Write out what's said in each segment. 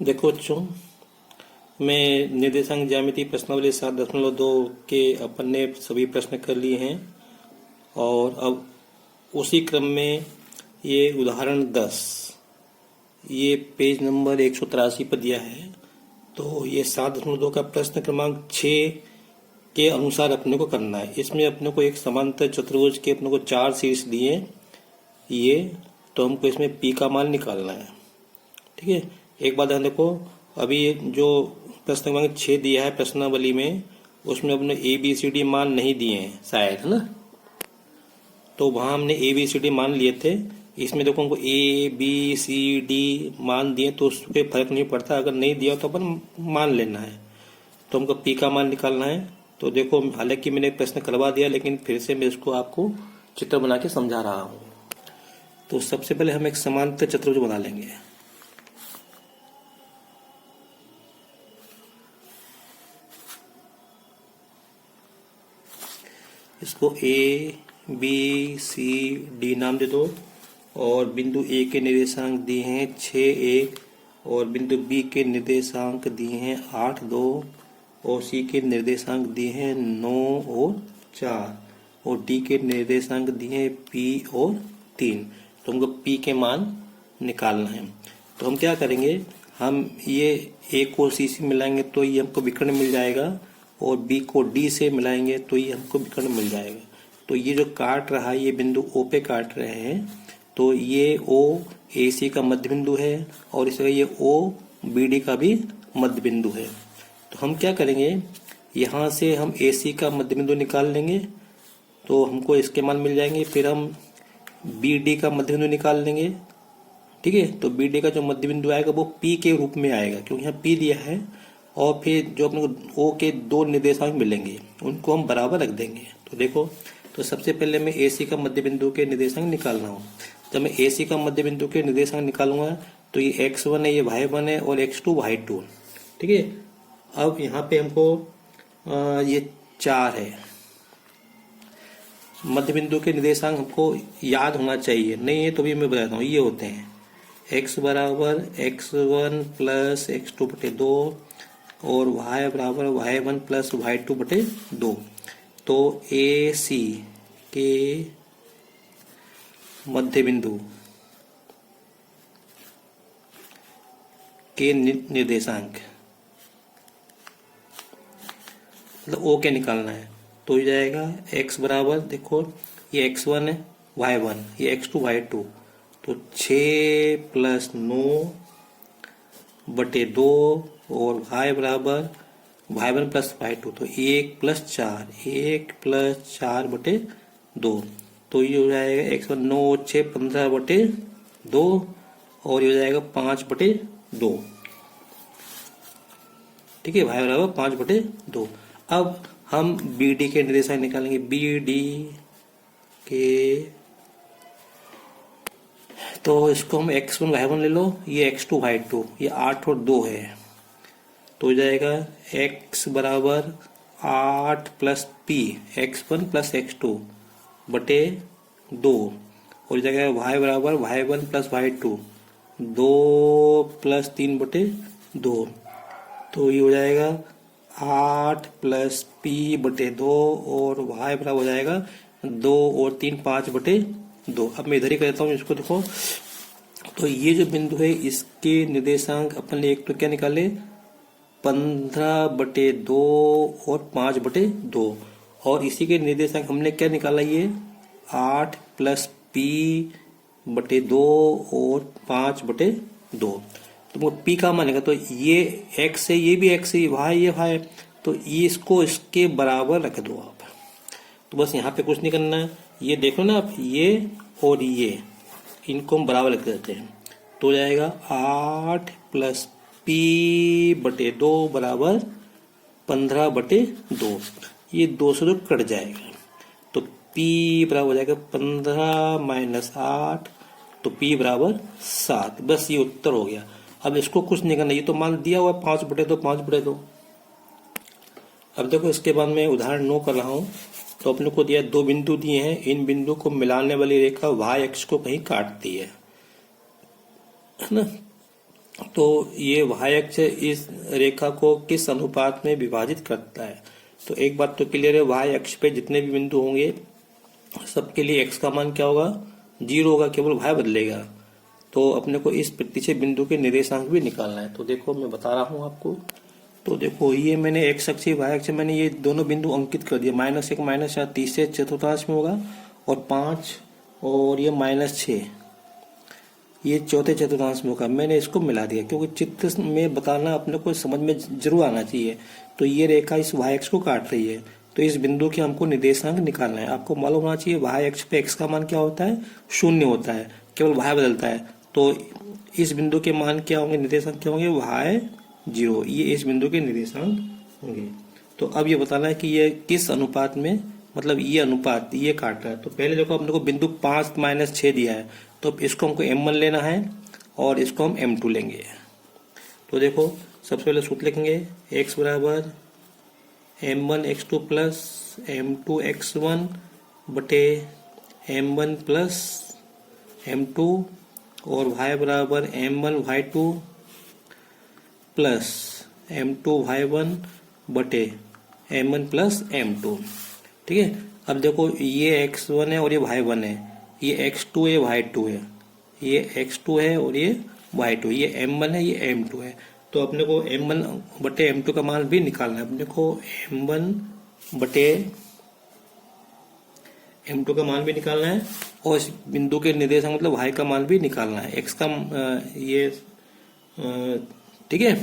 देखो बच्चों, मैं निर्देशांक ज्यामिति प्रश्नावली 7.2 के अपन ने सभी प्रश्न कर लिए हैं और अब उसी क्रम में ये उदाहरण 10 ये पेज नंबर 183 पर दिया है। तो ये 7.2 का प्रश्न क्रमांक 6 के अनुसार अपने को करना है। इसमें अपने को एक समांतर चतुर्भुज के अपने को 4 शीर्ष दिए ये, तो हमको इसमें पी का मान निकालना है। ठीक है, एक बात ध्यान देखो, अभी जो प्रश्न क्रमांक 6 दिया है प्रश्नावली में, उसमें अपने ए बी सी डी मान नहीं दिए हैं शायद, है ना। तो वहां हमने ए बी सी डी मान लिए थे। इसमें देखो हमको ए बी सी डी मान दिए तो उस पर फर्क नहीं पड़ता, अगर नहीं दिया तो अपन मान लेना है। तो हमको पी का मान निकालना है। तो देखो, हालांकि मैंने प्रश्न करवा दिया लेकिन फिर से मैं इसको आपको चित्र बना के समझा रहा हूँ। तो सबसे पहले हम एक समांतर चतुर्भुज बना लेंगे। इसको ए बी सी डी नाम दे दो और बिंदु ए के निर्देशांक दिए हैं 6, 1 और बिंदु बी के निर्देशांक दिए हैं 8, 2 और सी के निर्देशांक दिए हैं 9 और 4 और डी के निर्देशांक दिए हैं पी और 3। तो हमको पी के मान निकालना है। तो हम क्या करेंगे, हम ये ए को सी से मिलाएंगे तो ये हमको विकर्ण मिल जाएगा और बी को डी से मिलाएंगे तो ये हमको विकर्ण मिल जाएगा। तो ये जो काट रहा है ये बिंदु ओ पे काट रहे हैं, तो ये ओ ए सी का मध्य बिंदु है और इस ये ओ बी डी का भी मध्य बिंदु है। तो हम क्या करेंगे, यहाँ से हम ए सी का मध्य बिंदु निकाल लेंगे तो हमको इसके मान मिल जाएंगे। फिर हम बी डी का मध्य बिंदु निकाल लेंगे। ठीक है, तो बी डी का जो मध्य बिंदु आएगा वो पी के रूप में आएगा क्योंकि यहाँ पी दिया है। और फिर जो अपने को ओ के 2 निर्देशांक मिलेंगे उनको हम बराबर रख देंगे। तो देखो, तो सबसे पहले मैं ए सी का मध्य बिंदु के निर्देशांक निकाल रहा हूँ। जब मैं ए सी का मध्य बिंदु के निर्देशांक निकालूंगा तो ये x1 है, ये y1 है और x2 y2। ठीक है, अब यहाँ पे हमको ये 4 है। मध्य बिंदु के निर्देशांक हमको याद होना चाहिए, नहीं है तो भी मैं बताता हूँ। ये होते हैं x बराबर x1 प्लस x2 बटे 2 और y बराबर y1 प्लस y2 बटे 2। तो ए सी के मध्य बिंदु के निर्देशांक मतलब ओ के निकालना है। तो हो जाएगा x बराबर, देखो ये x1 है y1, ये x2 y2, तो 6 प्लस 9 बटे 2 और y बराबर y1 प्लस y2, तो 1 प्लस 4 बटे 2। तो ये हो जाएगा x1 9 6 15 बटे 2 और ये हो जाएगा 5 बटे 2। ठीक है, y बराबर 5 बटे 2। अब हम बी डी के निर्देशांक निकालेंगे। बी डी के, तो इसको हम x1 y1 ले लो, ये x2 y2, ये 8 और 2 है। तो हो जाएगा x बराबर 8 plus P x1 plus x2 बटे 2 और जाएगा y बराबर y1 प्लस y2 2 प्लस 3 बटे 2। तो ये हो जाएगा 8 प्लस पी बटे 2 और y बराबर हो जाएगा 2 और 3 5 बटे 2। अब मैं इधर ही करता हूँ इसको। देखो, तो ये जो बिंदु है इसके निर्देशांक अपन ने एक तो क्या निकाले 15 बटे 2 और 5 बटे 2 और इसी के निर्देशांक हमने क्या निकाला, ये 8 प्लस पी बटे 2 और 5 बटे 2। तो पी का मानेगा तो ये x है, ये भी x है, ये y, तो ये इसको इसके बराबर रख दो आप। तो बस यहाँ पे कुछ नहीं करना है, ये देखो ना आप, ये और ये इनको हम बराबर रख देते हैं। तो हो जाएगा 8 प्लस पी बटे 2 बराबर 15 बटे 2। ये 2 से 2 कट जाएगा तो P बराबर हो जाएगा 15 माइनस 8, तो P बराबर 7। बस ये उत्तर हो गया। अब इसको कुछ नहीं करना, ये तो मान दिया हुआ 5 बटे 2 5 बटे 2। अब देखो, इसके बाद मैं उदाहरण 9 कर रहा हूँ। तो अपने को दिया 2 बिंदु दिए हैं, इन बिंदु को मिलाने वाली रेखा y अक्ष को कहीं काटती है ना। तो ये y अक्ष इस रेखा को किस अनुपात में विभाजित करता है। तो एक बात तो क्लियर है, y अक्ष पे जितने भी बिंदु होंगे सबके लिए x का मान क्या होगा, 0 होगा, केवल y बदलेगा। तो अपने को इस पीछे बिंदु के निर्देशांक भी निकालना है। तो देखो मैं बता रहा हूँ आपको। तो देखो ये मैंने x अक्ष y अक्ष मैंने ये दोनों बिंदु अंकित कर दिया, -1 -4 तीसरे चतुर्थांश में होगा, और 5 और ये -6 ये चौथे चतुर्थांश में होगा। मैंने इसको मिला दिया क्योंकि चित्र में बताना अपने को समझ में जरूर आना चाहिए। तो ये रेखा इस y अक्ष को काट रही है, तो इस बिंदु के हमको निर्देशांक निकालना है। आपको मालूम होना चाहिए y अक्ष पे x का मान क्या होता है, 0 होता है, केवल y बदलता है। तो इस बिंदु के मान क्या होंगे, निर्देशांक क्या होंगे, y 0, ये इस बिंदु के निर्देशांक होंगे। तो अब ये बताना है कि ये किस अनुपात में, मतलब ये अनुपात ये काट रहा है। तो पहले देखो अपने को बिंदु 5 -6 दिया है, तो इसको हमको m1 लेना है और इसको हम m2 लेंगे। तो देखो सबसे पहले सूत्र लिखेंगे, x बराबर m1 x2 plus m2 x1 बटे m1 प्लस m2, और y बराबर m1 y2 plus m2 y1 बटे m1 प्लस m2। ठीक है। अब देखो ये x1 है और ये y1 है, ये x2 है y2 है, ये x2 है और ये y2, ये m1 है ये m2 है। तो अपने को m1 बटे m2 का मान भी निकालना है। अपने को m1 बटे m2 का मान भी निकालना है, और इस बिंदु के निर्देशांक मतलब y का मान भी निकालना है। x का ये ठीक है,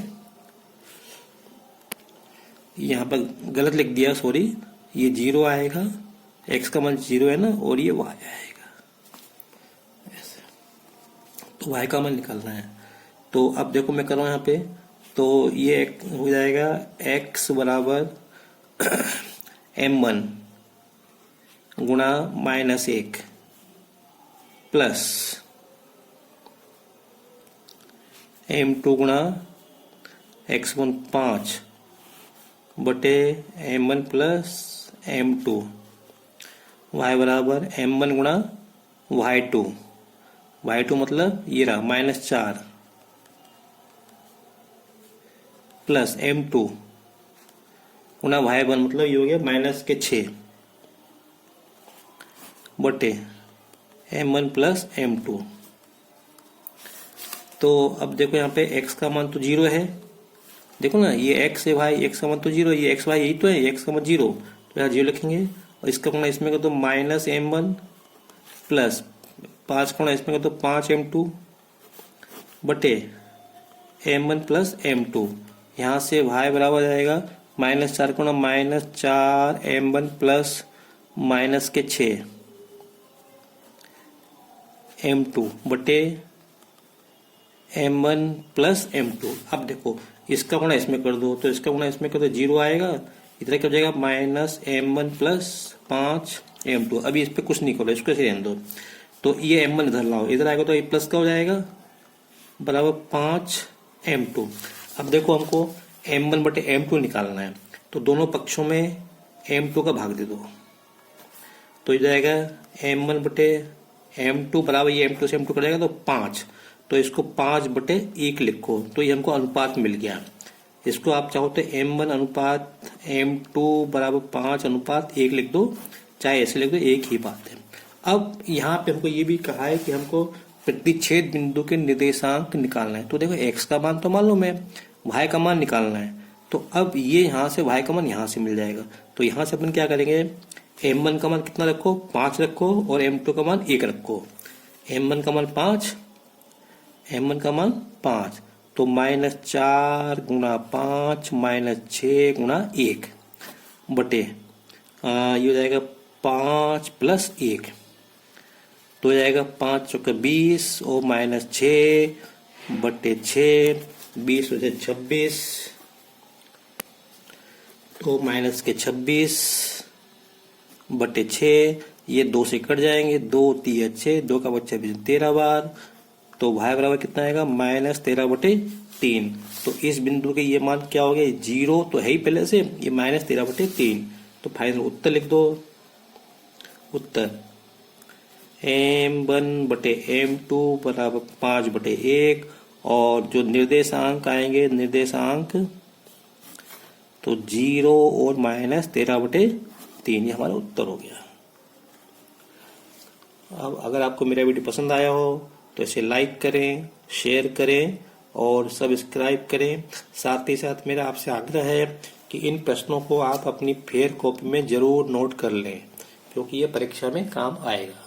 यहाँ पर गलत लिख दिया, सॉरी, ये 0 आएगा, x का मान 0 है ना, और ये y आएगा ऐसे। तो y का मान निकालना है। तो अब देखो मैं कर रहा हूँ यहाँ पे, तो ये हो जाएगा x बराबर m1 गुणा -1 प्लस m2 गुणा x1 5 बटे m1 प्लस m2, y बराबर m1 गुणा y2, y2 मतलब ये रहा -4 प्लस m2 गुणा y1 मतलब ये हो गया -6 बटे m1 प्लस m2। तो अब देखो यहाँ पे x का मान तो 0 है, देखो ना ये x है भाई, x का मान तो 0, ये x y यही तो है, x का मान 0, तो यहाँ 0 लिखेंगे, और इसका गुणा इसमें कर दो -m1 प्लस 5 गुणा इसमें कर दो 5m2 बटे m1 प्लस m2। यहाँ से y बराबर जाएगा -4 गुणा -4m1 प्लस -6 m2 बटे m1 प्लस m2। अब देखो इसका गुणा इसमें कर दो, तो इसका गुणा इसमें कर दो 0 आएगा, इधर क्या हो जाएगा -m1 प्लस 5m2। अभी इस पे कुछ नहीं करो, इसको ऐसे रहने दो। तो ये m1 इधर लाओ, इधर आएगा तो ये प्लस का हो जाएगा बराबर 5m2। अब देखो हमको m1 बटे m2 निकालना है, तो दोनों पक्षों में m2 का भाग दे दो, तो ये जाएगा m1 बटे m2 बराबर, ये m2 से m2 कर जाएगा तो 5, तो इसको 5 बटे 1 लिखो, तो ये हमको अनुपात मिल गया। इसको आप चाहो तो m1 अनुपात m2 बराबर 5 अनुपात 1 लिख दो, चाहे ऐसे लिख दो, एक ही बात है। अब यहाँ पे हमको ये भी कहा है कि हमको प्रतिच्छेद बिंदु के निर्देशांक निकालना है। तो देखो x का मान तो मालूम है, y का मान निकालना है। तो अब ये यहाँ से y का मान यहाँ से मिल जाएगा, तो यहाँ से अपन क्या करेंगे, m1 का मान कितना रखो, 5 रखो, और m2 का मान 1 रखो। m1 का मान 5, m1 का मान 5, तो -4 गुणा 5 -6 गुणा 1 बटे ये हो जाएगा 5 प्लस 1, तो हो जाएगा 5 चौके 20 और -6 बटे 6, 20 बटे 26, तो -26 बटे 6, ये 2 से कट जाएंगे, 2 3 6, 2 का बच्चा 13 बार, तो y बराबर कितना आएगा -13 बटे 3। तो इस बिंदु के ये मान क्या हो गया, 0 तो है ही पहले से, ये -13 बटे 3। तो फाइनल उत्तर लिख दो। उत्तर m1 बटे m2 बराबर 5 बटे 1, और जो निर्देशांक आएंगे निर्देशांक तो 0 और -13/3 ये हमारा उत्तर हो गया। अब अगर आपको मेरा वीडियो पसंद आया हो तो इसे लाइक करें, शेयर करें और सब्सक्राइब करें। साथ ही साथ मेरा आपसे आग्रह है कि इन प्रश्नों को आप अपनी फेयर कॉपी में जरूर नोट कर लें, क्योंकि ये परीक्षा में काम आएगा।